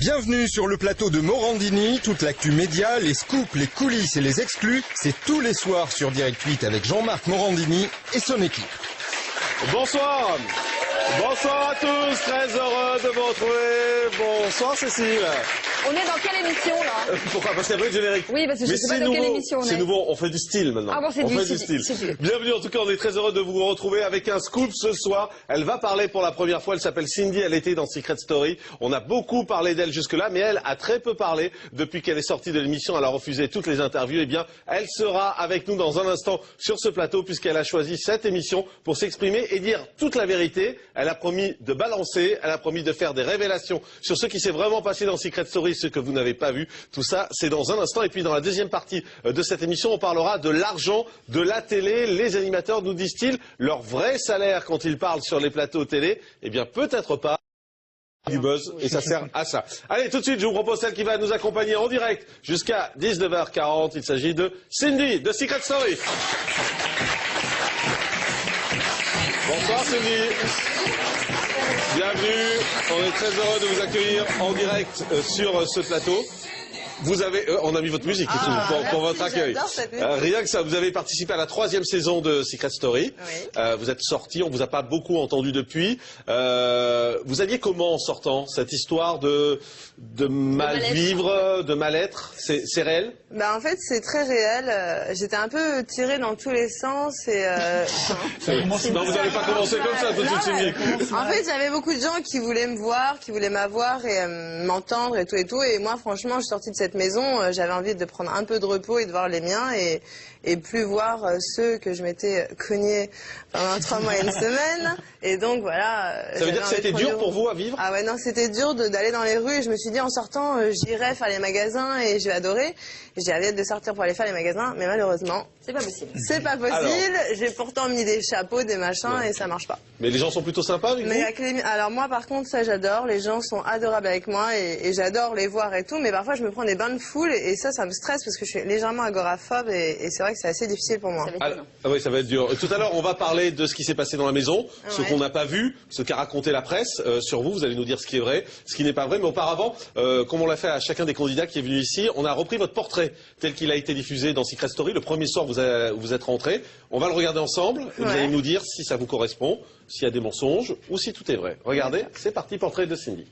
Bienvenue sur le plateau de Morandini, toute l'actu média, les scoops, les coulisses et les exclus, c'est tous les soirs sur Direct 8 avec Jean-Marc Morandini et son équipe. Bonsoir. Bonsoir à tous, très heureux de vous retrouver. Bonsoir Cécile. On est dans quelle émission là? Pourquoi? Parce qu'il y a pas de générique. Oui, parce que je sais pas dans quelle émission on est. C'est nouveau, on fait du style maintenant. Ah bon, c'est du style. Bienvenue, en tout cas, on est très heureux de vous retrouver avec un scoop ce soir. Elle va parler pour la première fois, elle s'appelle Cindy, elle était dans Secret Story. On a beaucoup parlé d'elle jusque-là, mais elle a très peu parlé depuis qu'elle est sortie de l'émission. Elle a refusé toutes les interviews. Eh bien, elle sera avec nous dans un instant sur ce plateau puisqu'elle a choisi cette émission pour s'exprimer et dire toute la vérité. Elle a promis de balancer, elle a promis de faire des révélations sur ce qui s'est vraiment passé dans Secret Story, ce que vous n'avez pas vu. Tout ça, c'est dans un instant. Et puis dans la deuxième partie de cette émission, on parlera de l'argent, de la télé. Les animateurs nous disent-ils leur vrai salaire quand ils parlent sur les plateaux télé? Eh bien, peut-être pas. Du buzz, et ça sert à ça. Allez, tout de suite, je vous propose celle qui va nous accompagner en direct jusqu'à 19h40. Il s'agit de Cindy, de Secret Story. Bonsoir Cindy. Bienvenue, on est très heureux de vous accueillir en direct sur ce plateau. Vous avez, on a mis votre musique pour votre accueil. Rien que ça, vous avez participé à la 3e saison de Secret Story. Oui. Vous êtes sorti, on vous a pas beaucoup entendu depuis. Vous aviez comment en sortant cette histoire de mal vivre, de mal-être? C'est réel? Bah en fait c'est très réel. J'étais un peu tirée dans tous les sens et. Non, vous n'allez pas commencer comme ça tout de suite, Cindy. En fait j'avais beaucoup de gens qui voulaient me voir, qui voulaient m'avoir et m'entendre et tout et tout. Et moi franchement je suis sortie de cette maison, j'avais envie de prendre un peu de repos et de voir les miens et plus voir ceux que je m'étais cogné pendant 3 mois et une semaine. Et donc voilà. Ça veut dire que c'était dur pour vous à vivre? Ah ouais non, c'était dur d'aller dans les rues. Et je me suis dit en sortant j'irai faire les magasins et je vais adorer. J'ai hâte de sortir pour aller faire les magasins, mais malheureusement c'est pas possible. C'est pas possible. J'ai pourtant mis des chapeaux, des machins et ça marche pas. Mais les gens sont plutôt sympas avec vous? Alors moi par contre ça j'adore. Les gens sont adorables avec moi et j'adore les voir et tout. Mais parfois je me prends des bains de foule et ça me stresse parce que je suis légèrement agoraphobe et c'est vrai que c'est assez difficile pour moi. Oui, ça va être dur. Tout à l'heure, on va parler de ce qui s'est passé dans la maison, ce qu'on n'a pas vu, ce qu'a raconté la presse sur vous. Vous allez nous dire ce qui est vrai, ce qui n'est pas vrai. Mais auparavant, comme on l'a fait à chacun des candidats qui est venu ici, on a repris votre portrait tel qu'il a été diffusé dans Secret Story. Le premier soir, vous êtes rentré. On va le regarder ensemble. Et vous allez nous dire si ça vous correspond, s'il y a des mensonges ou si tout est vrai. Regardez, c'est parti, portrait de Cindy.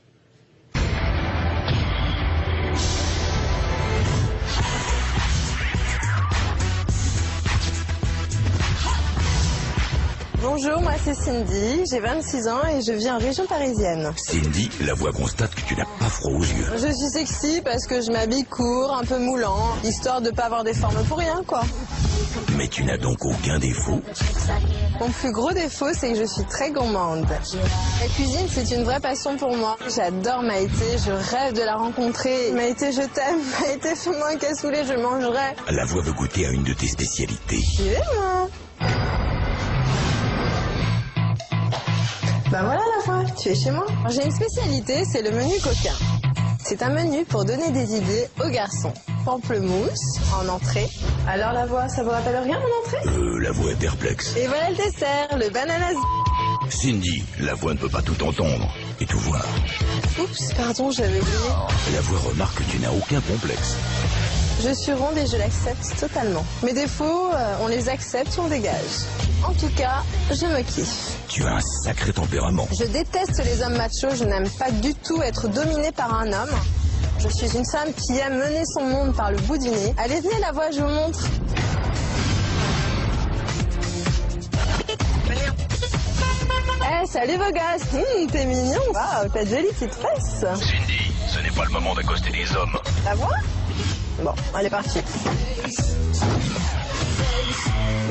Bonjour, moi c'est Cindy, j'ai 26 ans et je vis en région parisienne. Cindy, la voix constate que tu n'as pas froid aux yeux. Je suis sexy parce que je m'habille court, un peu moulant, histoire de pas avoir des formes pour rien, quoi. Mais tu n'as donc aucun défaut? Mon plus gros défaut, c'est que je suis très gourmande. La cuisine, c'est une vraie passion pour moi. J'adore Maïté, je rêve de la rencontrer. Maïté, je t'aime. Maïté, fais-moi un cassoulet, je mangerai. La voix veut goûter à une de tes spécialités. J'y vais, moi. Bah voilà la voix, tu es chez moi. J'ai une spécialité, c'est le menu coquin. C'est un menu pour donner des idées aux garçons. Pamplemousse en entrée. Alors la voix, ça vous rappelle rien mon entrée? La voix est perplexe. Et voilà le dessert, le bananas. Cindy, la voix ne peut pas tout entendre et tout voir. Oups, pardon, j'avais oublié. La voix remarque que tu n'as aucun complexe. Je suis ronde et je l'accepte totalement. Mes défauts, on les accepte ou on dégage. En tout cas, je me kiffe. Tu as un sacré tempérament. Je déteste les hommes machos, je n'aime pas du tout être dominée par un homme. Je suis une femme qui aime mener son monde par le bout du nez. Allez, venez la voix, je vous montre. Eh, salut vos gosses. T'es mignon. Waouh, t'as de jolies petites fesses. Cindy, ce n'est pas le moment d'accoster les hommes. La voix? Bon, elle est partie.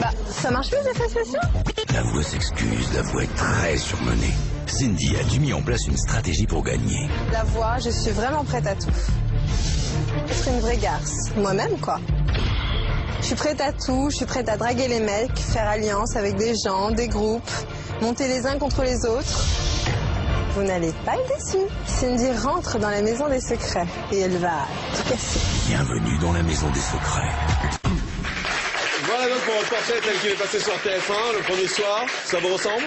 Bah, ça marche plus, ces fesses spéciaux? La voix s'excuse, la voix est très surmenée. Cindy a dû mis en place une stratégie pour gagner. La voix, je suis vraiment prête à tout. Être une vraie garce. Moi-même, quoi. Je suis prête à tout, je suis prête à draguer les mecs, faire alliance avec des gens, des groupes, monter les uns contre les autres. Vous n'allez pas être déçus. Cindy rentre dans la maison des secrets et elle va tout casser. Bienvenue dans la maison des secrets. Voilà donc pour votre portrait tel qu'il est passé sur TF1 le premier soir. Ça vous ressemble?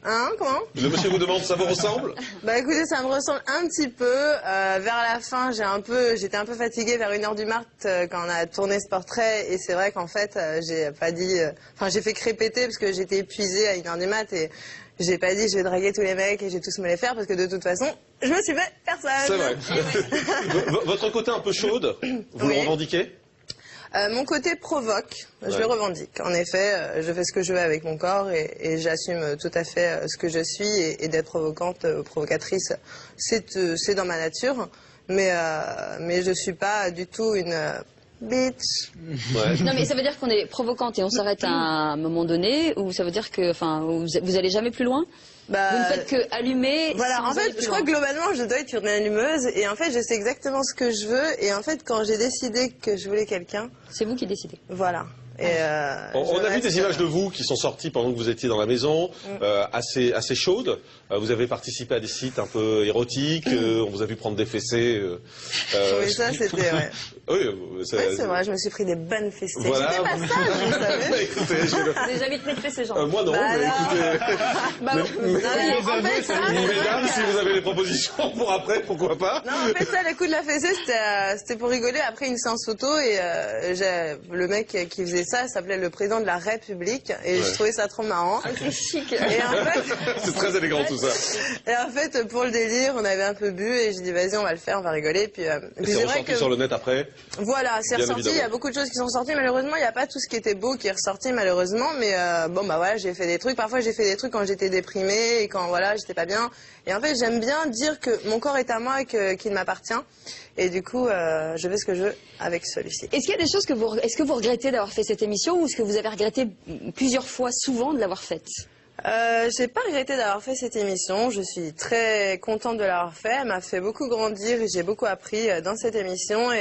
Hein, comment? Le monsieur vous demande, ça vous ressemble? Bah écoutez, ça me ressemble un petit peu. Vers la fin, j'étais un peu fatiguée vers 1h du mat quand on a tourné ce portrait. Et c'est vrai qu'en fait, j'ai pas dit... j'ai fait crépéter parce que j'étais épuisée à 1h du mat et j'ai pas dit je vais draguer tous les mecs et je vais tous me les faire parce que de toute façon, je me suis fait personne. C'est vrai. Votre côté un peu chaude, vous le revendiquez? Mon côté provoque, je le revendique. En effet, je fais ce que je veux avec mon corps et j'assume tout à fait ce que je suis et d'être provocante, provocatrice, c'est dans ma nature. Mais je suis pas du tout une bitch. Ouais. Non mais ça veut dire qu'on est provocante et on s'arrête à un moment donné ou ça veut dire que vous allez jamais plus loin? Vous ne faites que allumer. Voilà, si en fait, je crois que globalement, je dois être une allumeuse et en fait, je sais exactement ce que je veux et en fait, quand j'ai décidé que je voulais quelqu'un, c'est vous qui décidez. Voilà. Et on a vu des images de vous qui sont sorties pendant que vous étiez dans la maison, assez chaudes. Vous avez participé à des sites un peu érotiques, on vous a vu prendre des fessées. Oui, ça c'était, ouais. Oui, c'est vrai, je me suis pris des bonnes fessées. Voilà. J'étais pas sage, vous savez. Écoutez, Vous n'avez jamais pris de fessées, Jean? moi non, mais écoutez... Mesdames, si vous avez des propositions pour après, pourquoi pas? Non, en fait, ça, le coup de la fessée, c'était pour rigoler après une séance photo et le mec qui faisait ça s'appelait le président de la République et je trouvais ça trop marrant. C'est chic. Et en fait, c'est très élégant tout ça. Et en fait, pour le délire, on avait un peu bu et j'ai dit vas-y, on va le faire, on va rigoler. Puis c'est ressorti sur le net après. Voilà, c'est ressorti. Il y a beaucoup de choses qui sont sorties. Malheureusement, il n'y a pas tout ce qui était beau qui est ressorti malheureusement. Mais bon bah voilà, j'ai fait des trucs. Parfois, j'ai fait des trucs quand j'étais déprimée et quand voilà, j'étais pas bien. Et en fait, j'aime bien dire que mon corps est à moi et qu'il m'appartient. Et du coup, je fais ce que je veux avec celui-ci. Est-ce qu'il y a des choses est-ce que vous regrettez d'avoir fait cette émission ou est-ce que vous avez regretté plusieurs fois, souvent, de l'avoir faite? J'ai pas regretté d'avoir fait cette émission. Je suis très contente de l'avoir fait. Elle m'a fait beaucoup grandir et j'ai beaucoup appris dans cette émission.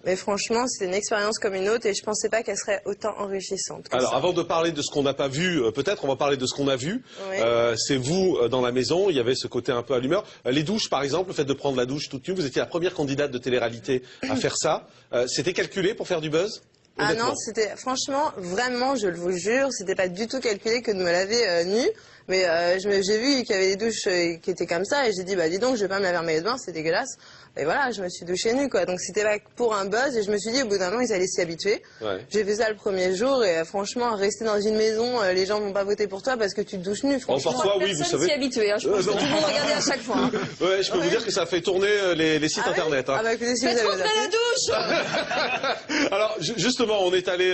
Et franchement, c'est une expérience comme une autre et je pensais pas qu'elle serait autant enrichissante. Alors, avant de parler de ce qu'on n'a pas vu, peut-être on va parler de ce qu'on a vu. Oui. C'est vous dans la maison. Il y avait ce côté un peu allumeur. Les douches, par exemple, le fait de prendre la douche toute nue. Vous étiez la première candidate de télé-réalité à faire ça. C'était calculé pour faire du buzz? Ah non, c'était franchement, vraiment, je vous jure, c'était pas du tout calculé que de me laver nue. Mais j'ai vu qu'il y avait des douches qui étaient comme ça et j'ai dit bah dis donc je vais pas me laver en maillot de bain, c'est dégueulasse. Et voilà, je me suis douchée nue quoi. Donc c'était pas pour un buzz et je me suis dit au bout d'un moment ils allaient s'y habituer. Ouais. J'ai fait ça le premier jour et franchement rester dans une maison, les gens vont pas voter pour toi parce que tu te douches nue. Franchement, parfois oui, vous savez. S'y habituer. Hein, je pense que tout le monde regardait à chaque fois. Hein. Ouais, je peux vous dire que ça fait tourner les sites internet. Hein. Ah bah écoutez, si faites vous rentrer la douche. Alors justement, on est allé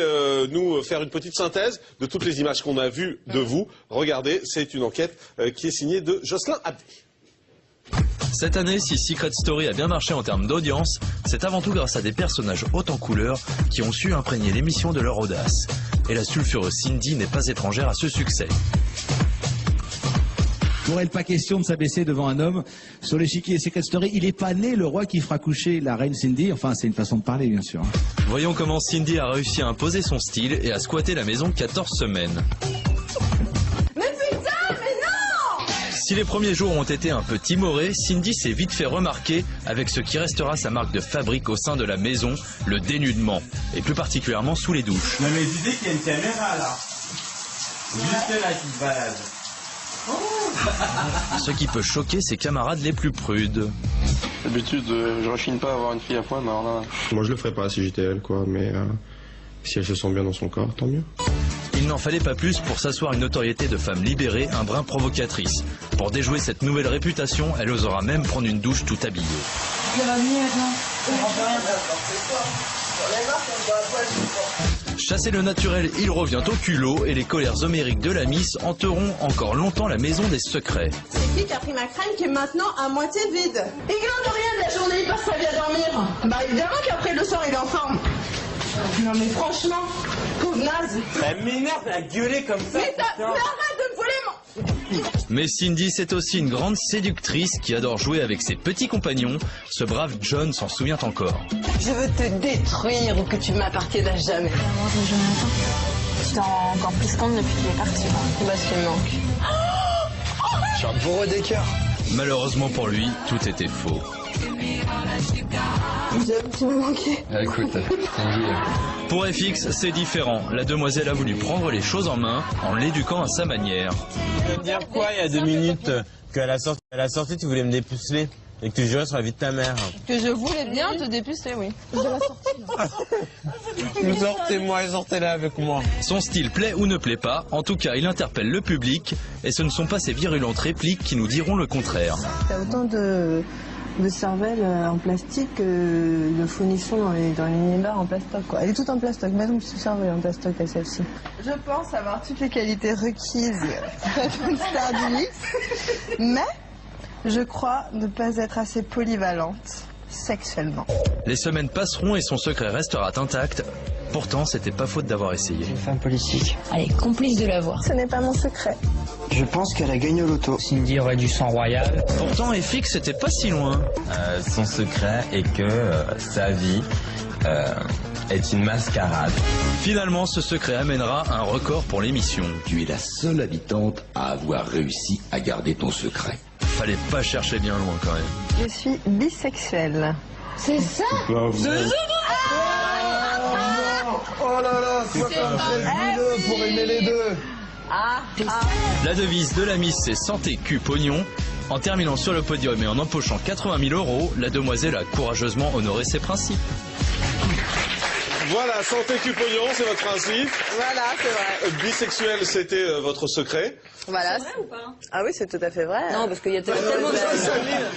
nous faire une petite synthèse de toutes les images qu'on a vues de vous. Regardez, c'est une enquête qui est signée de Jocelyn Abdi. Cette année, si Secret Story a bien marché en termes d'audience, c'est avant tout grâce à des personnages haut en couleur qui ont su imprégner l'émission de leur audace. Et la sulfureuse Cindy n'est pas étrangère à ce succès. Pour elle, pas question de s'abaisser devant un homme. Sur l'échiquier Secret Story, il n'est pas né le roi qui fera coucher la reine Cindy. Enfin, c'est une façon de parler, bien sûr. Voyons comment Cindy a réussi à imposer son style et à squatter la maison 14 semaines. Si les premiers jours ont été un peu timorés, Cindy s'est vite fait remarquer avec ce qui restera sa marque de fabrique au sein de la maison, le dénudement, et plus particulièrement sous les douches. Non mais dis qu'il y a une caméra là, juste là qui se balade. Ce qui peut choquer ses camarades les plus prudes. D'habitude, je rechigne pas à avoir une fille à poil, mais alors là... Moi je le ferais pas si j'étais elle quoi, mais si elle se sent bien dans son corps, tant mieux. Il n'en fallait pas plus pour s'asseoir une notoriété de femme libérée, un brin provocatrice. Pour déjouer cette nouvelle réputation, elle osera même prendre une douche tout habillée. Chasser le naturel, il revient au culot et les colères homériques de la Miss hanteront encore longtemps la maison des secrets. C'est qui a pris ma crème qui est maintenant à moitié vide? Il glande rien de la journée, il passe sa vie à dormir. Bah évidemment qu'après le soir il est en forme. Non mais franchement, pauvre naze. Ça m'énerve la gueuler comme ça. Mais arrête de me voler mon... Mais Cindy, c'est aussi une grande séductrice qui adore jouer avec ses petits compagnons. Ce brave John s'en souvient encore. Je veux te détruire ou que tu m'appartiennes à jamais. Tu t'en rends encore plus compte depuis qu'il est parti. Bah ce qui me manque. Je suis un bourreau des cœurs. Malheureusement pour lui, tout était faux. J'avoue que tu m'as manqué. Écoute, pour FX, c'est différent. La demoiselle a voulu prendre les choses en main en l'éduquant à sa manière. Tu veux me dire quoi il y a 2 minutes? Qu'à la sortie, tu voulais me dépuceler et que tu jurais sur la vie de ta mère. Que je voulais bien te dépuceler, oui. De la sortie. Sortez-moi et sortez-la avec moi. Son style plaît ou ne plaît pas, en tout cas il interpelle le public et ce ne sont pas ces virulentes répliques qui nous diront le contraire. T'as autant de cervelle en plastique que de fonichon dans les minibars en plastoc, quoi. Elle est toute en plastoc, même si cervelle en plastoc à celle-ci. Je pense avoir toutes les qualités requises pour être une star du luxe, mais je crois ne pas être assez polyvalente sexuellement. Les semaines passeront et son secret restera intact. Pourtant, c'était pas faute d'avoir essayé. Une femme politique. Allez, complice de l'avoir. Ce n'est pas mon secret. Je pense qu'elle a gagné au loto. Cindy aurait du sang royal. Pourtant, FX c'était pas si loin. Son secret est que sa vie est une mascarade. Finalement, ce secret amènera un record pour l'émission. Tu es la seule habitante à avoir réussi à garder ton secret. Fallait pas chercher bien loin quand même. Je suis bisexuelle. C'est ça? Oh là là, sois pas très vilain pour aimer les deux. La devise de la Miss, c'est santé, cul, pognon. En terminant sur le podium et en empochant 80 000 €, la demoiselle a courageusement honoré ses principes. Voilà, santé cul pognon, c'est votre principe. Voilà, c'est vrai. Bisexuel, c'était votre secret. Voilà. C'est vrai ou pas? Ah oui, c'est tout à fait vrai. Non, parce qu'il y a tellement de choses.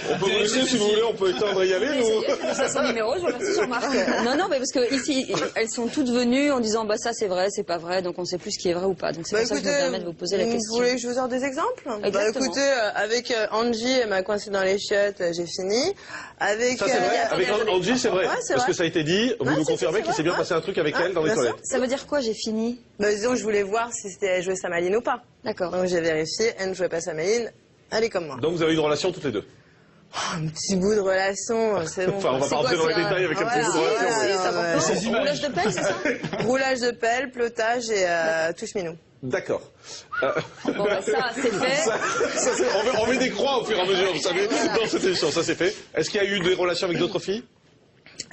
On peut vous laisser si vous voulez, on peut étendre et y aller, nous. C'est son numéro, je vous remercie Jean-Marc. Non, mais parce que ici, elles sont toutes venues en disant, bah ça c'est vrai, c'est pas vrai, donc on sait plus ce qui est vrai ou pas. Donc c'est pour ça que je me permets de vous poser la question. Vous voulez que je vous sorte des exemples? Bah écoutez, avec Angie, elle m'a coincé dans les chiottes, j'ai fini. Avec, ça c'est vrai, avec Angie c'est vrai, parce que ça a été dit, vous nous confirmez qu'il s'est bien passé un truc avec elle dans les toilettes. Ça veut dire quoi, j'ai fini? Bah disons, je voulais voir si elle jouait Samaline ou pas. D'accord. Donc j'ai vérifié, elle ne jouait pas Samaline, elle est comme moi. Donc vous avez une relation toutes les deux? Un petit bout de relation, c'est bon. Enfin, on va pas rentrer dans les détails avec un petit bout de relation. Roulage de pelle, c'est ça? Roulage de pelle, plotage et touche-minou. D'accord. Bon, bah ça, c'est fait. On met des croix au fur et à mesure, vous savez, dans cette émission, ça c'est fait. Est-ce qu'il y a eu des relations avec d'autres filles?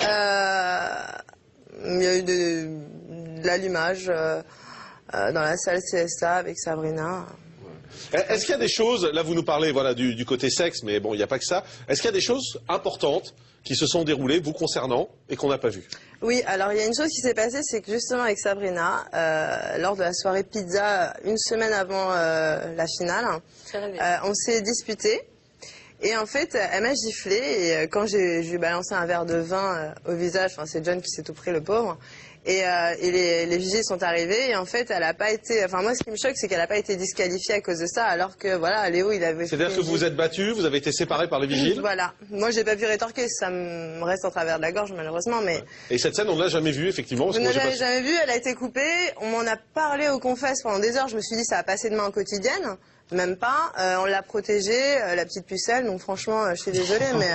Il y a eu de l'allumage dans la salle CSA avec Sabrina. Est-ce qu'il y a des choses, là vous nous parlez voilà, du côté sexe, mais bon, il n'y a pas que ça. Est-ce qu'il y a des choses importantes qui se sont déroulées, vous concernant, et qu'on n'a pas vues? Oui, alors il y a une chose qui s'est passée, c'est que justement avec Sabrina, lors de la soirée pizza, une semaine avant la finale, on s'est disputés. Et en fait, elle m'a giflé, et quand je lui ai balancé un verre de vin au visage, enfin c'est John qui s'est tout pris, le pauvre, et les vigiles sont arrivés, et en fait, elle a pas été... Enfin moi, ce qui me choque, c'est qu'elle n'a pas été disqualifiée à cause de ça, alors que, voilà, Léo, il avait... C'est-à-dire que vous vous êtes battus, vous avez été séparés par les vigiles? Voilà. Moi, j'ai pas pu rétorquer, ça me reste en travers de la gorge, malheureusement, mais... Ouais. Et cette scène, on ne l'a jamais vue, effectivement. Vous ne l'avez jamais vue, elle a été coupée, on m'en a parlé aux confesses pendant des heures, je me suis dit, ça a passé de main en quotidienne. Même pas, on l'a protégée, la petite pucelle, donc franchement, je suis désolée, mais...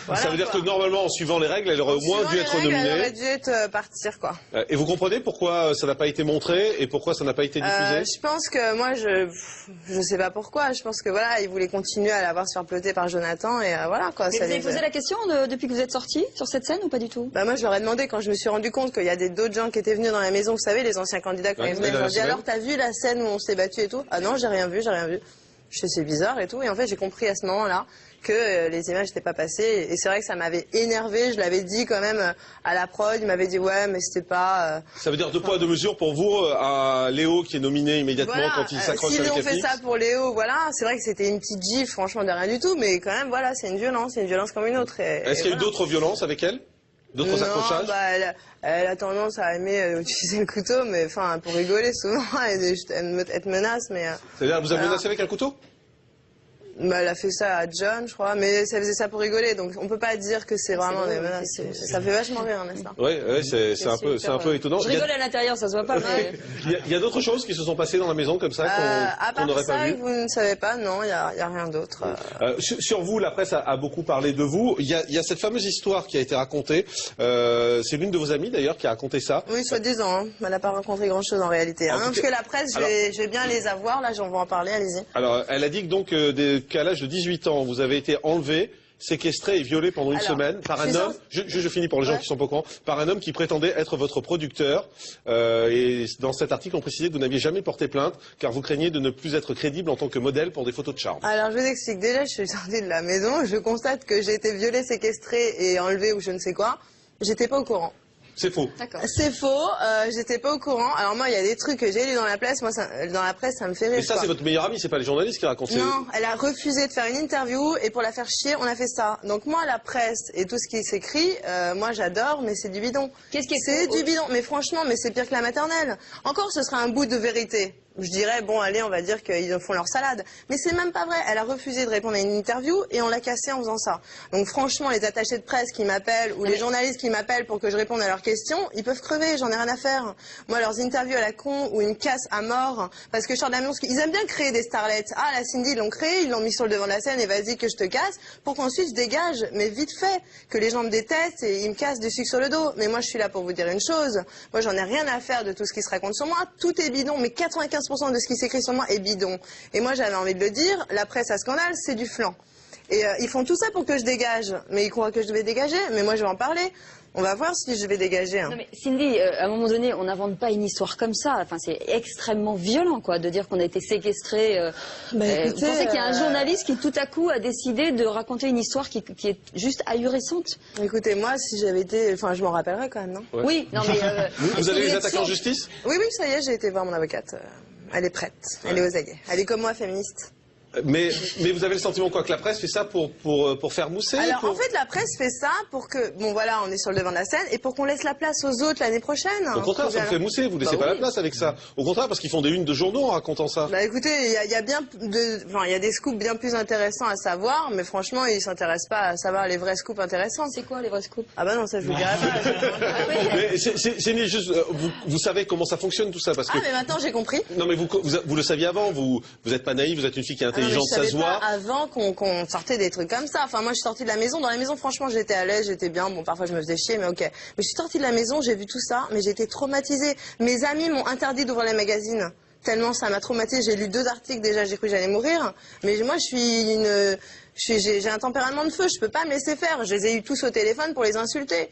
voilà, ça veut dire que normalement, en suivant les règles, elle aurait au moins dû être nominée. Elle aurait dû être partir, quoi. Et vous comprenez pourquoi ça n'a pas été montré et pourquoi ça n'a pas été diffusé? Je pense que moi, je sais pas pourquoi, je pense que voilà, il voulait continuer à la voir se faire ploter par Jonathan, et voilà, quoi. Mais vous avez posé la question depuis que vous êtes sortis sur cette scène ou pas du tout? Bah moi, je leur ai demandé, quand je me suis rendu compte qu'il y a d'autres gens qui étaient venus dans la maison, vous savez, les anciens candidats, quand ils venaient, je leur ai dit, alors t'as vu la scène où on s'est battu et tout? Ah non, j'ai rien vu, j'ai rien vu. Je sais, c'est bizarre et tout. Et en fait, j'ai compris à ce moment-là que les images n'étaient pas passées. Et c'est vrai que ça m'avait énervé. Je l'avais dit quand même à la prod. Il m'avait dit, ouais, mais c'était pas... Ça veut dire deux poids, deux mesures pour vous, à Léo qui est nominé immédiatement voilà, quand il s'accroche si avec on FX. fait ça pour Léo, voilà. C'est vrai que c'était une petite gifle, franchement, de rien du tout. Mais quand même, voilà, c'est une violence comme une autre. Est-ce qu'il y a eu d'autres violences avec elle? D'autres accrochages? Bah, elle a tendance à aimer utiliser le couteau, mais enfin, pour rigoler souvent. Elle te menace, mais... C'est-à-dire, vous avez menacé avec un couteau? Bah, elle a fait ça à John, je crois, mais ça faisait ça pour rigoler, donc on peut pas dire que c'est vraiment des menaces. Ça fait vachement rire, n'est-ce pas? Oui, c'est un peu étonnant. Je rigole à l'intérieur, ça se voit pas, mais... Il y a d'autres choses qui se sont passées dans la maison comme ça qu'on n'aurait pas vu? Vous ne savez pas, non, il y a rien d'autre. Sur vous, la presse a beaucoup parlé de vous. Il y a cette fameuse histoire qui a été racontée. C'est l'une de vos amies d'ailleurs qui a raconté ça. Oui, soi-disant. Hein. Elle n'a pas raconté grand-chose en réalité. Hein, parce que la presse, je vais bien les avoir. Là, j'en vais en parler. Allez-y. Alors, elle a dit que donc qu'à l'âge de 18 ans, vous avez été enlevé séquestré et violé pendant une semaine par un homme, je finis pour les gens qui sont pas au courant, par un homme qui prétendait être votre producteur. Et dans cet article, on précisait que vous n'aviez jamais porté plainte car vous craignez de ne plus être crédible en tant que modèle pour des photos de charme. Alors je vous explique, déjà je suis sortie de la maison, je constate que j'ai été violée, séquestrée et enlevée ou je ne sais quoi. J'étais pas au courant. C'est faux. C'est faux, j'étais pas au courant. Alors moi, il y a des trucs que j'ai lus dans la presse, moi, dans la presse, ça me fait rire. Mais ça, c'est votre meilleure amie, c'est pas les journalistes qui racontent. Non, elle a refusé de faire une interview et pour la faire chier, on a fait ça. Donc moi, la presse et tout ce qui s'écrit, moi j'adore, mais c'est du bidon. Qu'est-ce qui est C'est du bidon, mais franchement, mais c'est pire que la maternelle. Encore, ce sera un bout de vérité. Je dirais, bon, allez, on va dire qu'ils font leur salade. Mais c'est même pas vrai. Elle a refusé de répondre à une interview et on l'a cassée en faisant ça. Donc franchement, les attachés de presse qui m'appellent ou les journalistes qui m'appellent pour que je réponde à leurs questions, ils peuvent crever, j'en ai rien à faire. Moi, leurs interviews à la con ou une casse à mort, parce que Charles Damion, ils aiment bien créer des starlettes. Ah, la Cindy, ils l'ont créé, ils l'ont mis sur le devant de la scène et vas-y que je te casse, pour qu'ensuite je dégage, mais vite fait, que les gens me détestent et ils me cassent du sucre sur le dos. Mais moi, je suis là pour vous dire une chose. Moi, j'en ai rien à faire de tout ce qui se raconte sur moi. Tout est bidon, mais 95% de ce qui s'écrit sur moi est bidon. Et moi, j'avais envie de le dire, la presse à scandale, c'est du flan. Et ils font tout ça pour que je dégage. Mais ils croient que je vais dégager. Mais moi, je vais en parler. On va voir si je vais dégager. Hein. Non mais Cindy, à un moment donné, on n'invente pas une histoire comme ça. Enfin, c'est extrêmement violent, quoi, de dire qu'on a été séquestré. Vous pensez qu'il y a un journaliste qui, tout à coup, a décidé de raconter une histoire qui est juste ahurissante? Écoutez, moi, si j'avais été... Enfin, je m'en rappellerai quand même, non? Ouais. Oui, non mais... Vous allez les attaquer en justice? Oui, oui, ça y est, j'ai été voir mon avocate. Elle est prête. Elle est aux aguets. Elle est comme moi, féministe. Mais vous avez le sentiment quoi que la presse fait ça pour faire mousser? Alors en fait la presse fait ça pour que, bon voilà, on est sur le devant de la scène et pour qu'on laisse la place aux autres l'année prochaine. Au contraire, ça vous fait mousser, vous laissez pas la place avec ça. Au contraire, parce qu'ils font des unes de journaux en racontant ça. Bah écoutez, il y a des scoops bien plus intéressants à savoir, mais franchement ils s'intéressent pas à savoir les vrais scoops intéressants. C'est quoi les vrais scoops? Ah bah non, ça je vous dirai pas. Mais c'est juste, vous savez comment ça fonctionne tout ça parce que... Ah mais maintenant j'ai compris. Non mais vous le saviez avant, vous êtes pas naïf, vous êtes une fille qui est intelligente, ça se voit. Avant qu'on sortait des trucs comme ça. Enfin, moi, je suis sortie de la maison. Dans la maison, franchement, j'étais à l'aise, j'étais bien. Bon, parfois, je me faisais chier, mais ok. Mais je suis sortie de la maison, j'ai vu tout ça, mais j'ai été traumatisée. Mes amis m'ont interdit d'ouvrir les magazines. Tellement ça m'a traumatisée. J'ai lu 2 articles déjà, j'ai cru que j'allais mourir. Mais moi, j'ai un tempérament de feu, je peux pas me laisser faire. Je les ai eu tous au téléphone pour les insulter.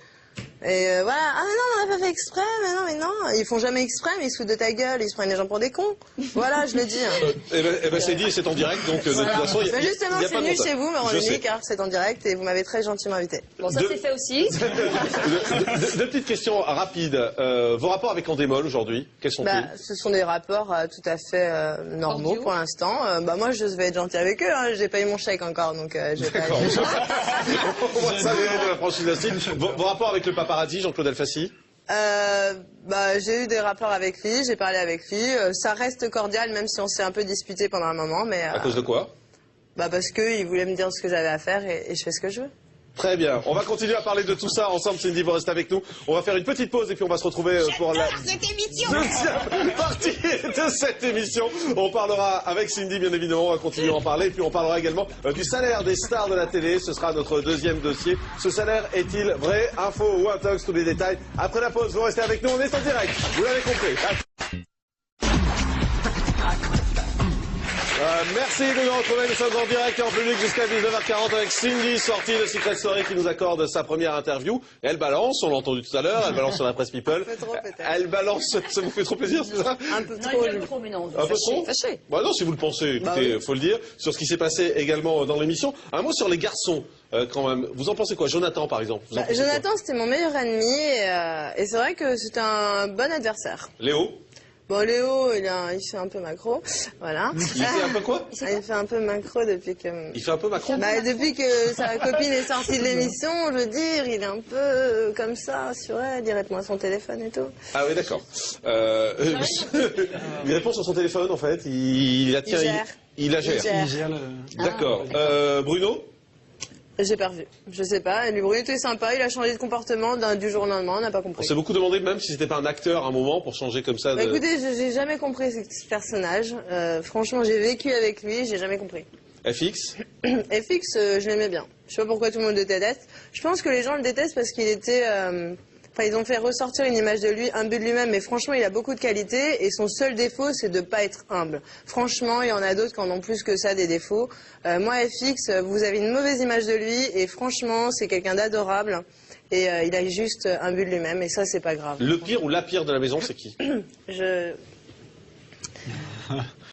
Et voilà, ah mais non, on n'a pas fait exprès, mais non, ils font jamais exprès, mais ils se foutent de ta gueule, ils se prennent les gens pour des cons. Voilà, je le dis. C'est dit, c'est en direct, donc de toute façon, il y a justement, pas de c'est venu montage. chez vous, me rendre car c'est en direct et vous m'avez très gentiment invité. Bon, ça c'est fait aussi. Deux petites questions rapides. Vos rapports avec Endemol aujourd'hui, quels sont-ils? Ce sont des rapports tout à fait normaux pour l'instant. Moi, je vais être gentil avec eux, hein. J'ai pas eu mon chèque encore, donc je vais pas... On va saluer de la franchise d'Astine. Vos rapports avec le paparazzi, Jean-Claude Alfassi? J'ai eu des rapports avec lui, j'ai parlé avec lui. Ça reste cordial, même si on s'est un peu disputé pendant un moment. Mais, à cause de quoi? Parce qu'il voulait me dire ce que j'avais à faire et je fais ce que je veux. Très bien. On va continuer à parler de tout ça ensemble, Cindy, vous restez avec nous. On va faire une petite pause et puis on va se retrouver pour la deuxième partie de cette émission. On parlera avec Cindy, bien évidemment, on va continuer à en parler. Et puis on parlera également du salaire des stars de la télé. Ce sera notre deuxième dossier. Ce salaire est-il vrai? Info ou intox, tous les détails. Après la pause, vous restez avec nous, on est en direct. Vous l'avez compris. Merci de nous retrouver, nous sommes en direct et en public jusqu'à 19h40 avec Cindy, sortie de Secret Story, qui nous accorde sa première interview. Et elle balance, on l'a entendu tout à l'heure, elle balance sur la presse People. Elle balance, ça vous fait trop plaisir, c'est ça? Un peu trop, mais non. Un peu trop? Fâché. Bah non, si vous le pensez, écoutez, faut le dire. Sur ce qui s'est passé également dans l'émission. Un mot sur les garçons, quand même. Vous en pensez quoi? Jonathan, par exemple. Jonathan, c'était mon meilleur ennemi et c'est vrai que c'était un bon adversaire. Léo? Bon, Léo, il fait un peu macro, voilà. Il fait un peu quoi? Il fait un peu macro depuis que... Il fait un peu macro? Depuis que sa copine est sortie de l'émission, je veux dire, il est un peu comme ça, sur elle, il répond à son téléphone et tout. Ah oui, d'accord. Il répond sur son téléphone, en fait, il la tient... Il la gère. D'accord. Bruno? J'ai pas revu. Je sais pas. Et lui, Bruno était sympa. Il a changé de comportement du jour au lendemain. On n'a pas compris. On s'est beaucoup demandé même si c'était pas un acteur à un moment pour changer comme ça. Écoutez, j'ai jamais compris ce personnage. Franchement, j'ai vécu avec lui. J'ai jamais compris. FX? FX, je l'aimais bien. Je sais pas pourquoi tout le monde le déteste. Je pense que les gens le détestent parce qu'il était... Enfin, ils ont fait ressortir une image de lui, imbu de lui-même, mais franchement, il a beaucoup de qualités et son seul défaut, c'est de pas être humble. Franchement, il y en a d'autres qui en ont plus que ça, des défauts. Moi, FX, vous avez une mauvaise image de lui et franchement, c'est quelqu'un d'adorable et il a juste imbu de lui-même et ça, c'est pas grave. Le pire ou la pire de la maison, c'est qui?